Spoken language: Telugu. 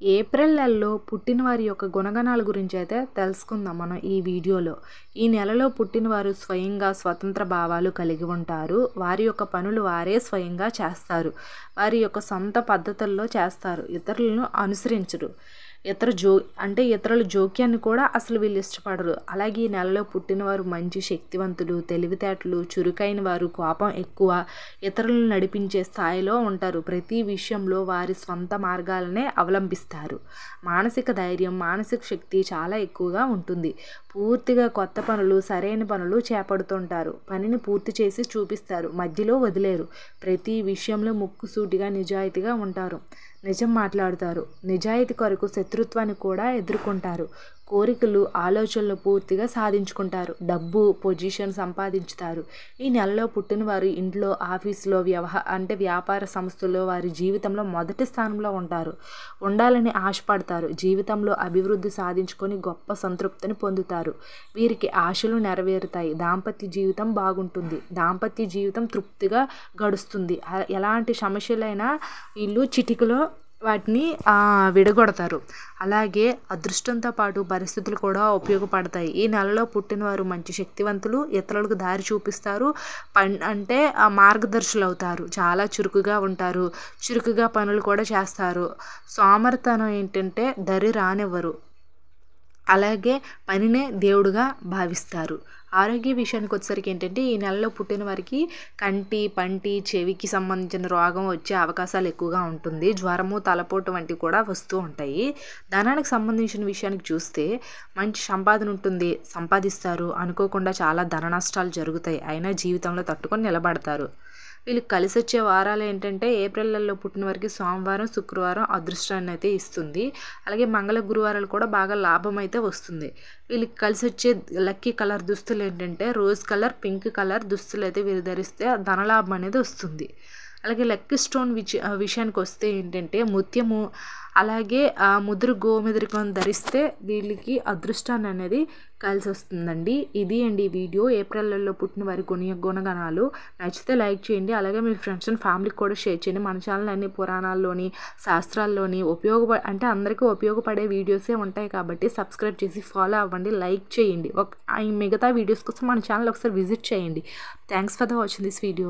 ఏప్రిల్ నెలలో పుట్టిన వారి యొక్క గుణగణాల గురించి అయితే తెలుసుకుందాం మనం ఈ వీడియోలో. ఈ నెలలో పుట్టిన వారు స్వయంగా స్వతంత్ర భావాలు కలిగి ఉంటారు. వారి యొక్క పనులు వారే స్వయంగా చేస్తారు. వారి యొక్క సొంత పద్ధతుల్లో చేస్తారు. ఇతరులను అనుసరించరు. ఇతరుల జోక్యాన్ని కూడా అసలు వీళ్ళు ఇష్టపడరు. అలాగే ఈ నెలలో పుట్టినవారు మంచి శక్తివంతులు, తెలివితేటలు, చురుకైన వారు, కోపం ఎక్కువ, ఇతరులను నడిపించే స్థాయిలో ఉంటారు. ప్రతి విషయంలో వారి స్వంత మార్గాలనే అవలంబిస్తారు. మానసిక ధైర్యం, మానసిక శక్తి చాలా ఎక్కువగా ఉంటుంది. పూర్తిగా కొత్త పనులు, సరైన పనులు చేపడుతుంటారు. పనిని పూర్తి చేసి చూపిస్తారు. మధ్యలో వదిలేరు. ప్రతి విషయంలో ముక్కుసూటిగా నిజాయితీగా ఉంటారు. నిజం మాట్లాడుతారు. నిజాయితీ కొరకు శత్రుత్వాన్ని కూడా ఎదుర్కొంటారు. కోరికలు, ఆలోచనలు పూర్తిగా సాధించుకుంటారు. డబ్బు, పొజిషన్ సంపాదించుతారు. ఈ నెలలో పుట్టినవారు ఇంట్లో, ఆఫీసులో, వ్యాపార సంస్థల్లో వారి జీవితంలో మొదటి స్థానంలో ఉండాలని ఆశపడతారు. జీవితంలో అభివృద్ధి సాధించుకొని గొప్ప సంతృప్తిని పొందుతారు. వీరికి ఆశలు నెరవేరుతాయి. దాంపత్య జీవితం బాగుంటుంది. దాంపత్య జీవితం తృప్తిగా గడుస్తుంది. ఎలాంటి సమస్యలైనా వీళ్ళు చిటికలో వాటిని విడగొడతారు. అలాగే అదృష్టంతో పాటు పరిస్థితులు కూడా ఉపయోగపడతాయి. ఈ నెలలో పుట్టినవారు మంచి శక్తివంతులు, ఇతరులకు దారి చూపిస్తారు. మార్గదర్శులు అవుతారు. చాలా చురుకుగా ఉంటారు. చురుకుగా పనులు కూడా చేస్తారు. సోమరితనం ఏంటంటే దరి రానివ్వరు. అలాగే పనినే దేవుడుగా భావిస్తారు. ఆరోగ్య విషయానికి వచ్చేసరికి ఏంటంటే ఈ నెలలో పుట్టిన వారికి కంటి, పంటి, చెవికి సంబంధించిన రోగం వచ్చే అవకాశాలు ఎక్కువగా ఉంటుంది. జ్వరము, తలపోటు వంటివి కూడా వస్తూ ఉంటాయి. ధనానికి సంబంధించిన విషయానికి చూస్తే మంచి సంపాదన ఉంటుంది. సంపాదిస్తారు. అనుకోకుండా చాలా ధన నష్టాలు జరుగుతాయి. అయినా జీవితంలో తట్టుకొని నిలబడతారు. వీళ్ళకి కలిసి వచ్చే వారాలు ఏంటంటే ఏప్రిల్ నెలలో పుట్టిన వారికి సోమవారం, శుక్రవారం అదృష్టాన్ని అయితే ఇస్తుంది. అలాగే మంగళ, గురువారాలు కూడా బాగా లాభం అయితే వస్తుంది. వీళ్ళకి కలిసి వచ్చే లక్కీ కలర్ దుస్తులు ఏంటంటే రోజ్ కలర్, పింక్ కలర్ దుస్తులు అయితే వీరు ధరిస్తే ధనలాభం అనేది వస్తుంది. అలాగే లక్కీ స్టోన్ విషయానికి వస్తే ఏంటంటే ముత్యము, అలాగే ముదురు గోమెదురుకొని ధరిస్తే వీళ్ళకి అదృష్టాన్ని అనేది కలిసి వస్తుందండి. ఇది అండి ఈ వీడియో. ఏప్రిల్ నెలలో పుట్టిన వారి గుణగణాలు. నచ్చితే లైక్ చేయండి. అలాగే మీ ఫ్రెండ్స్ అండ్ ఫ్యామిలీకి కూడా షేర్ చేయండి. మన ఛానల్ అన్ని పురాణాల్లోని, శాస్త్రాల్లోని అందరికీ ఉపయోగపడే వీడియోసే ఉంటాయి కాబట్టి సబ్స్క్రైబ్ చేసి ఫాలో అవ్వండి, లైక్ చేయండి. మిగతా వీడియోస్ కోసం మన ఛానల్ ఒకసారి విజిట్ చేయండి. Thanks for watching this video.